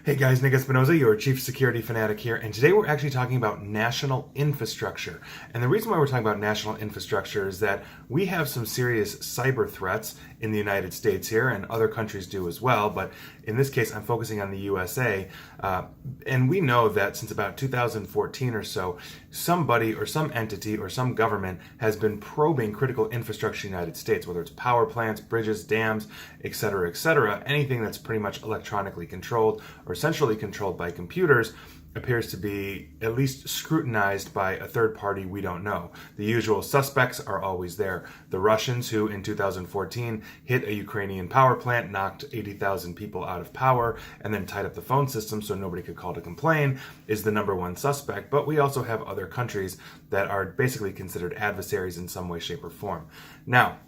Hey guys, Nick Espinoza, your Chief Security Fanatic here, and today we're actually talking about national infrastructure. And the reason why we're talking about national infrastructure is that we have some serious cyber threats in the United States here, and other countries do as well, but in this case I'm focusing on the USA. And we know that since about 2014 or so, somebody or some entity or some government has been probing critical infrastructure in the United States, whether it's power plants, bridges, dams, etc., anything that's pretty much electronically controlled or centrally controlled by computers appears to be at least scrutinized by a third party we don't know. The usual suspects are always there. The Russians, who in 2014 hit a Ukrainian power plant, knocked 80,000 people out of power, and then tied up the phone system so nobody could call to complain, is the number one suspect. But we also have other countries that are basically considered adversaries in some way, shape, or form. Now,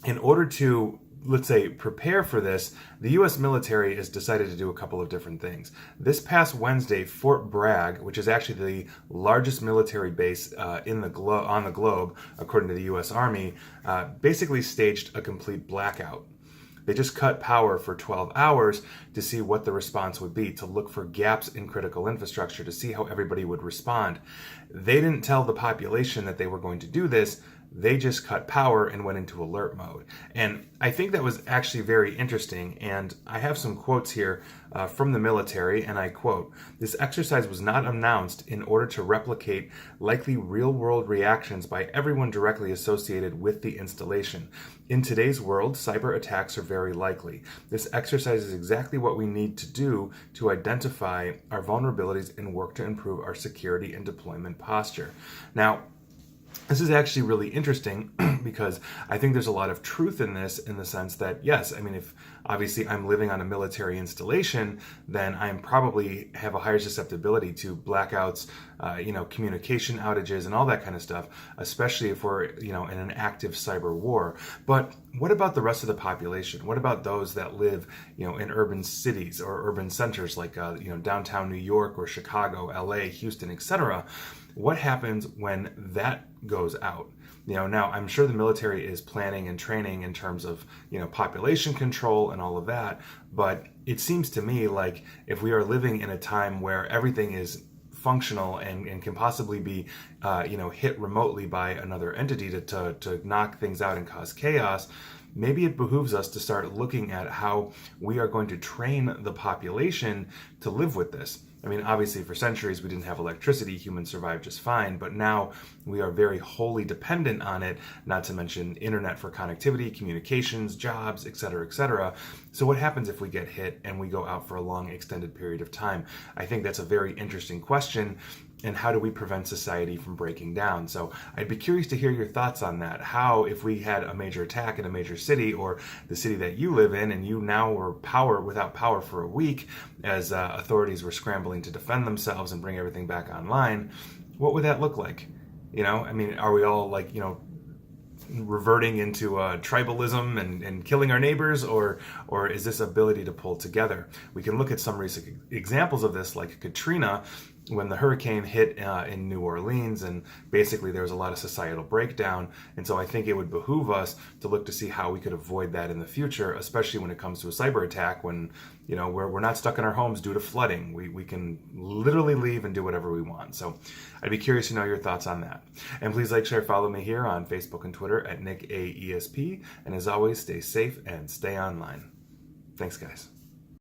in order to, let's say, prepare for this, the U.S. military has decided to do a couple of different things. This past Wednesday, Fort Bragg, which is actually the largest military base on the globe, according to the U.S. Army, basically staged a complete blackout. They just cut power for 12 hours to see what the response would be, to look for gaps in critical infrastructure, to see how everybody would respond. They didn't tell the population that they were going to do this. They just cut power and went into alert mode. And I think that was actually very interesting. And I have some quotes here from the military, and I quote, "This exercise was not announced in order to replicate likely real-world reactions by everyone directly associated with the installation. In today's world, cyber attacks are very likely. This exercise is exactly what we need to do to identify our vulnerabilities and work to improve our security and deployment posture." Now, this is actually really interesting because I think there's a lot of truth in this, in the sense that, yes, I mean, if obviously I'm living on a military installation, then I probably have a higher susceptibility to blackouts, communication outages and all that kind of stuff, especially if we're, in an active cyber war. But what about the rest of the population? What about those that live, in urban cities or urban centers like, downtown New York or Chicago, LA, Houston, etc.? What happens when that goes out? Now I'm sure the military is planning and training in terms of, population control and all of that. But it seems to me like if we are living in a time where everything is functional and can possibly be, hit remotely by another entity to knock things out and cause chaos, maybe it behooves us to start looking at how we are going to train the population to live with this. I mean, obviously for centuries we didn't have electricity, humans survived just fine, but now we are very wholly dependent on it, not to mention internet for connectivity, communications, jobs, etc. So what happens if we get hit and we go out for a long extended period of time? I think that's a very interesting question. And how do we prevent society from breaking down? So I'd be curious to hear your thoughts on that. How, if we had a major attack in a major city, or the city that you live in, and you now were without power for a week as authorities were scrambling to defend themselves and bring everything back online, what would that look like? I mean, are we all like, reverting into tribalism and killing our neighbors, or is this ability to pull together? We can look at some recent examples of this, like Katrina, when the hurricane hit in New Orleans, and basically there was a lot of societal breakdown. And so I think it would behoove us to look to see how we could avoid that in the future, especially when it comes to a cyber attack, when we're not stuck in our homes due to flooding. We can literally leave and do whatever we want. So I'd be curious to know your thoughts on that. And please like, share, follow me here on Facebook and Twitter at NickAESP. And as always, stay safe and stay online. Thanks, guys.